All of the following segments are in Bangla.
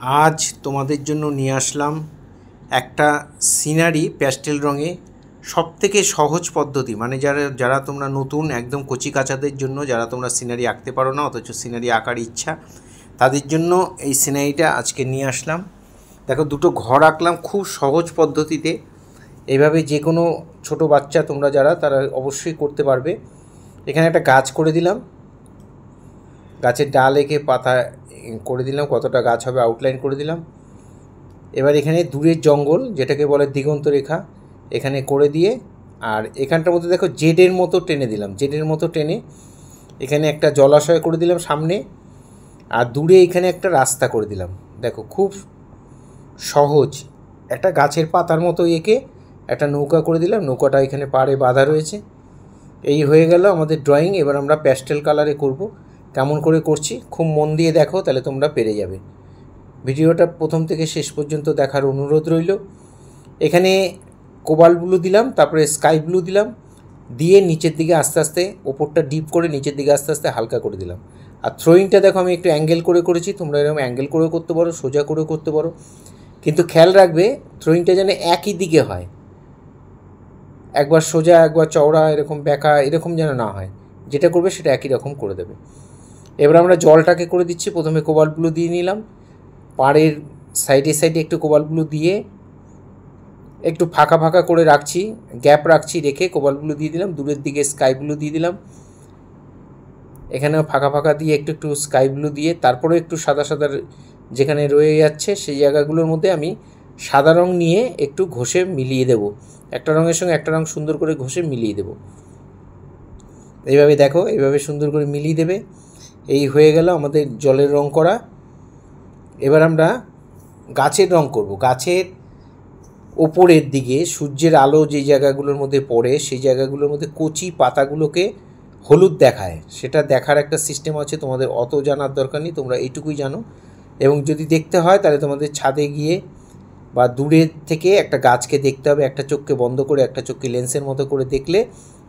আজ তোমাদের জন্য নিয়ে আসলাম একটা সিনারি প্যাস্টেল রঙে সবথেকে সহজ পদ্ধতি, মানে যারা তোমরা নতুন একদম কচি কাচাদের জন্য, যারা তোমরা সিনারি আঁকতে পারো না অথচ সিনারি আঁকার ইচ্ছা, তাদের জন্য এই সিনারিটা আজকে নিয়ে আসলাম। দেখো, দুটো ঘর আঁকলাম খুব সহজ পদ্ধতিতে। এইভাবে যে কোনো ছোটো বাচ্চা তোমরা যারা, তারা অবশ্যই করতে পারবে। এখানে একটা গাছ করে দিলাম, গাছের ডাল এঁকে পাতা করে দিলাম, কতটা গাছ হবে আউটলাইন করে দিলাম। এবার এখানে দূরের জঙ্গল, যেটাকে বলে দিগন্ত রেখা, এখানে করে দিয়ে, আর এখানটার মধ্যে দেখো জেডের মতো টেনে দিলাম, জেডের মতো টেনে এখানে একটা জলাশয় করে দিলাম সামনে, আর দূরে এখানে একটা রাস্তা করে দিলাম। দেখো খুব সহজ, একটা গাছের পাতার মতো এঁকে একটা নৌকা করে দিলাম, নৌকাটা এখানে পাড়ে বাঁধা রয়েছে। এই হয়ে গেল আমাদের ড্রয়িং। এবার আমরা প্যাস্টেল কালারে করব। কেমন করে করছি খুব মন দিয়ে দেখো, তাহলে তোমরা পেরে যাবে। ভিডিওটা প্রথম থেকে শেষ পর্যন্ত দেখার অনুরোধ রইল। এখানে কোবাল্ট ব্লু দিলাম, তারপরে স্কাই ব্লু দিলাম, দিয়ে নিচের দিকে আস্তে আস্তে, ওপরটা ডিপ করে নিচের দিকে আস্তে আস্তে হালকা করে দিলাম। আর থ্রোয়িংটা দেখো আমি একটু অ্যাঙ্গেল করে করেছি, তোমরা এরকম অ্যাঙ্গেল করেও করতে পারো, সোজা করেও করতে পারো, কিন্তু খেয়াল রাখবে থ্রোয়িংটা যেন একই দিকে হয়, একবার সোজা একবার চওড়া এরকম বেঁকা এরকম যেন না হয়। যেটা করবে সেটা একই রকম করে দেবে। এবার আমরা জলটাকে করে দিচ্ছি। প্রথমে কোবাল্ট ব্লু দিয়ে নিলাম, পাড়ের সাইডে সাইডে একটু কোবাল্ট ব্লু দিয়ে একটু ফাঁকা ফাঁকা করে রাখছি, গ্যাপ রাখছি, রেখে কোবাল্ট ব্লু দিয়ে দিলাম। দূরের দিকে স্কাই ব্লু দিয়ে দিলাম, এখানেও ফাঁকা ফাঁকা দিয়ে একটু একটু স্কাই ব্লু দিয়ে, তারপরে একটু সাদা সাদা যেখানে রয়ে যাচ্ছে সেই জায়গাগুলোর মধ্যে আমি সাদা রং নিয়ে একটু ঘষে মিলিয়ে দেব, একটা রঙের সঙ্গে একটা রং সুন্দর করে ঘষে মিলিয়ে দেব। এইভাবে দেখো, এইভাবে সুন্দর করে মিলিয়ে দেবে। এই হয়ে গেল আমাদের জলের রং করা। এবার আমরা গাছের রং করব। গাছের ওপরের দিকে সূর্যের আলো যে জায়গাগুলোর মধ্যে পড়ে, সেই জায়গাগুলোর মধ্যে কচি পাতাগুলোকে হলুদ দেখায়, সেটা দেখার একটা সিস্টেম আছে। তোমাদের অত জানার দরকার নেই, তোমরা এইটুকুই জানো। এবং যদি দেখতে হয় তাহলে তোমাদের ছাদে গিয়ে বা দূরের থেকে একটা গাছকে দেখতে হবে, একটা চোখকে বন্ধ করে একটা চোখকে লেন্সের মতো করে দেখলে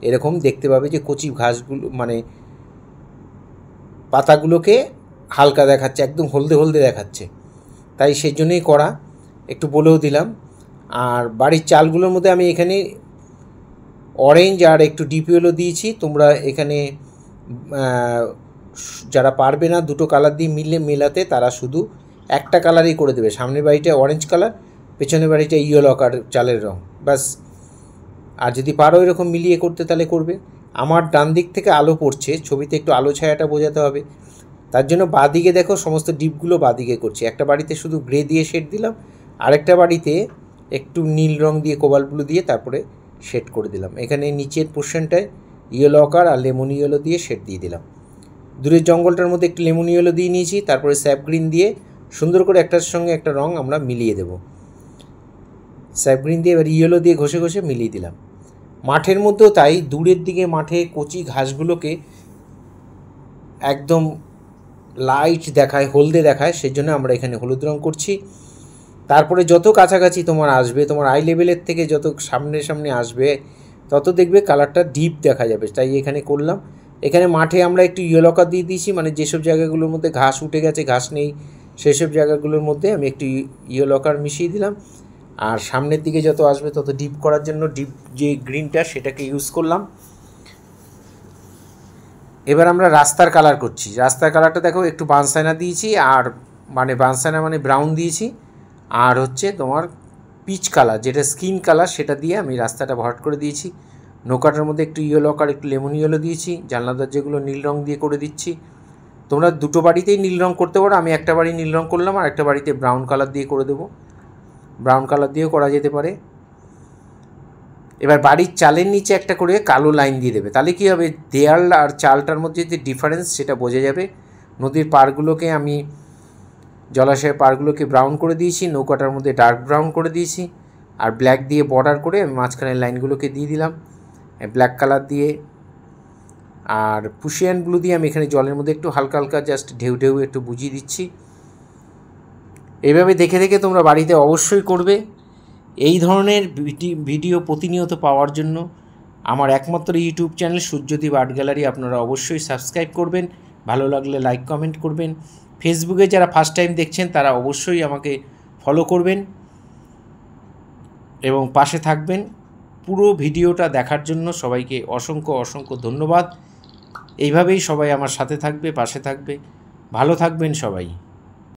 এরকম দেখতে পাবে যে কচি ঘাসগুলো, মানে পাতাগুলোকে হালকা দেখাচ্ছে, একদম হলদে হলদে দেখাচ্ছে। তাই সেই জন্যই করা, একটু বলেও দিলাম। আর বাড়ির চালগুলোর মধ্যে আমি এখানে অরেঞ্জ আর একটু ডিপ ইয়েলো দিয়েছি। তোমরা এখানে যারা পারবে না দুটো কালার দিয়ে মেলাতে, তারা শুধু একটা কালারই করে দেবে। সামনের বাড়িটা অরেঞ্জ কালার, পেছনের বাড়িটা ইয়েলো চালের রং, ব্যাস। আর যদি পারো এরকম মিলিয়ে করতে তাহলে করবে। আমার ডান দিক থেকে আলো পড়ছে, ছবিতে একটু আলো ছায়াটা বোঝাতে হবে, তার জন্য বাঁদিকে দেখো সমস্ত ডিপগুলো বাঁদিকে করছি। একটা বাড়িতে শুধু গ্রে দিয়ে শেড দিলাম, আরেকটা বাড়িতে একটু নীল রং দিয়ে কোবাল্ট ব্লু দিয়ে তারপরে শেড করে দিলাম। এখানে নিচের পোর্শনটায় ইয়েলো অকার আর লেমন ইয়েলো দিয়ে শেড দিয়ে দিলাম। দূরের জঙ্গলটার মধ্যে একটু লেমন ইয়েলো দিয়ে নিয়েছি, তারপরে স্যাপ গ্রিন দিয়ে সুন্দর করে একটার সঙ্গে একটা রং আমরা মিলিয়ে দেব। স্যাপ গ্রিন দিয়ে এবার ইয়েলো দিয়ে ঘষে ঘষে মিলিয়ে দিলাম। মাঠের মধ্যেও তাই, দূরের দিকে মাঠে কচি ঘাসগুলোকে একদম লাইট দেখায়, হলদে দেখায়, সেই জন্য আমরা এখানে হলুদ রং করছি। তারপরে যত কাছাকাছি তোমার আসবে, তোমার আই লেভেলের থেকে যত সামনে সামনে আসবে, তত দেখবে কালারটা ডিপ দেখা যাবে, তাই এখানে করলাম। এখানে মাঠে আমরা একটু ইয়েলো কালার দিয়ে দিয়েছি, মানে যেসব জায়গাগুলোর মধ্যে ঘাস উঠে গেছে, ঘাস নেই, সেসব জায়গাগুলোর মধ্যে আমি একটু ইয়েলো কালার মিশিয়ে দিলাম। আর সামনের দিকে যত আসবে তত ডিপ করার জন্য ডিপ যে গ্রিনটা সেটাকে ইউজ করলাম। এবার আমরা রাস্তার কালার করছি। রাস্তার কালারটা দেখো একটু বানসাইনা দিয়েছি, আর মানে বানসাইনা মানে ব্রাউন দিয়েছি, আর হচ্ছে তোমার পিচ কালার যেটা স্কিন কালার, সেটা দিয়ে আমি রাস্তাটা ভরাট করে দিয়েছি। নৌকাটার মধ্যে একটু ইয়েলো আর একটু লেমন ইয়েলো দিয়েছি। জানলা দরজাগুলো নীল রং দিয়ে করে দিচ্ছি। তোমরা দুটো বাড়িতেই নীল রং করতে পারো, আমি একটা বাড়ি নীল রং করলাম, আর একটা বাড়িতে ব্রাউন কালার দিয়ে করে দেবো। ব্রাউন কালার দিয়েও করা যেতে পারে। এবার বাড়ির চালের নিচে একটা করে কালো লাইন দিয়ে দেবে, তাহলে কী হবে, দেয়াল আর চালটার মধ্যে যে ডিফারেন্স সেটা বোঝা যাবে। নদীর পাড়গুলোকে আমি, জলাশয়ের পাড়গুলোকে ব্রাউন করে দিয়েছি, নৌকাটার মধ্যে ডার্ক ব্রাউন করে দিয়েছি, আর ব্ল্যাক দিয়ে বর্ডার করে আমি মাঝখানের লাইনগুলোকে দিয়ে দিলাম ব্ল্যাক কালার দিয়ে। আর পুশিয়ান ব্লু দিয়ে আমি এখানে জলের মধ্যে একটু হালকা হালকা জাস্ট ঢেউ ঢেউ একটু বুঝিয়ে দিচ্ছি। এইভাবে দেখে দেখে তোমরা বাড়িতে অবশ্যই করবে। এই ধরনের ভিডিও প্রতিনিয়ত পাওয়ার জন্য আমার একমাত্র YouTube channel Suryadip art gallery আপনারা অবশ্যই সাবস্ক্রাইব করবেন। ভালো লাগলে লাইক কমেন্ট করবেন। ফেসবুকে যারা ফার্স্ট টাইম দেখছেন তারা অবশ্যই আমাকে ফলো করবেন এবং পাশে থাকবেন। পুরো ভিডিওটা দেখার জন্য সবাইকে অসংখ্য অসংখ্য ধন্যবাদ। এইভাবেই সবাই আমার সাথে থাকবে, পাশে থাকবে। ভালো থাকবেন সবাই।